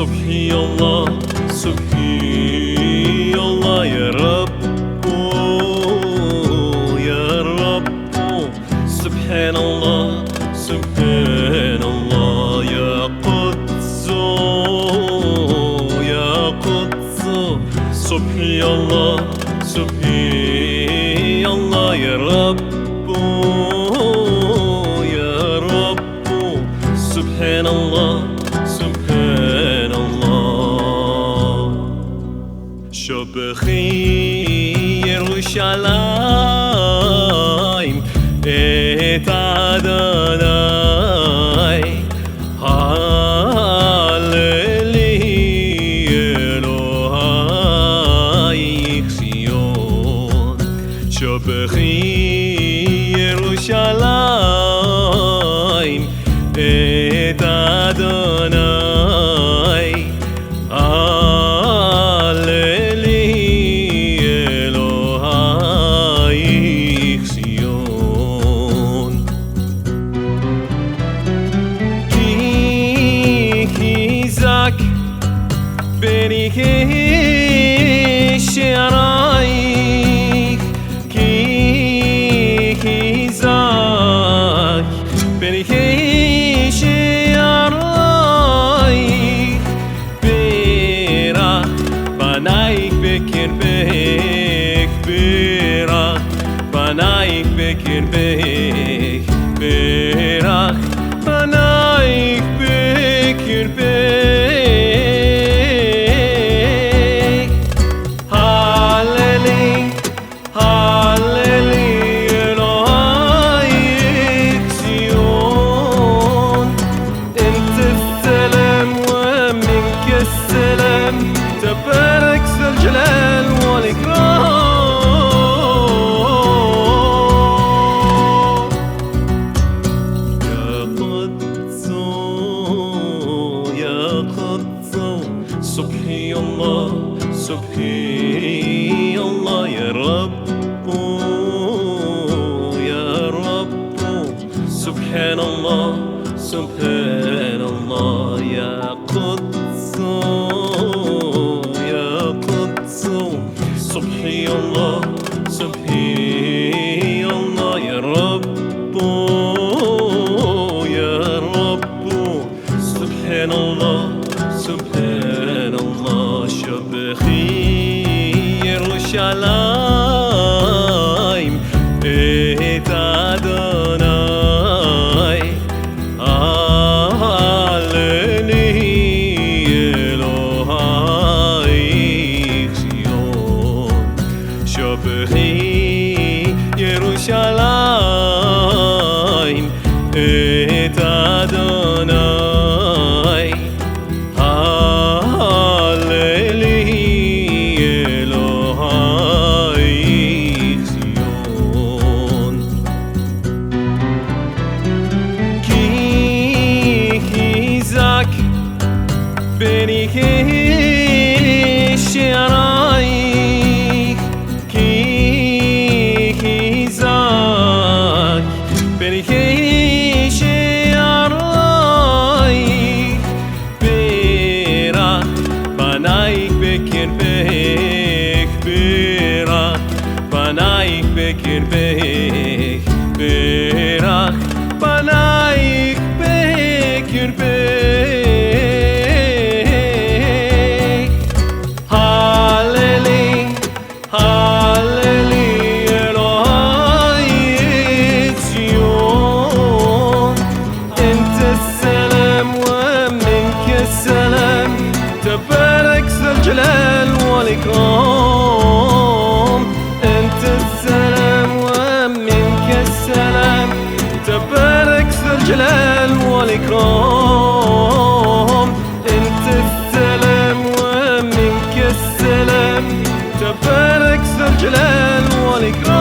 سبحي الله سبحي الله يا رب يا رب سبحان الله سبحان الله يا قدس يا قدس سبحي الله سبحي الله يا رب يا رب سبحان الله سبحان الله שבחי ירושלים את אדוני הללי אלהיך ציון שבחי ירושלים את אדוני כי-חזק בניך שעריך כי-חזק בניך שעריך בריח בניך בקרבך בריח בניך בקרבך בריח בניך בקרבך הללי הללי אלהיך ציון انت السلام ومنك السلام تباركت الجلال والإكرام سبحي الله سبحي الله يا رب يا رب سبحان الله سبحان الله يا قدس يا قدس سبحي الله سبحي الله يا رب يا رب سبحان الله سبحان الله שבחי ירושלים את אדוני הללי אלהיך ציון שבחי ירושלים את אדוני בניך שעריך כי-חזק בניך שעריך בריח בניך בקרבך בריח בניך בקרבך בריח בניך בקרבך السلام تباركت الجلال والإكرام أنت السلام ومنك السلام تباركت الجلال والإكرام أنت السلام ومنك السلام تباركت الجلال والإكرام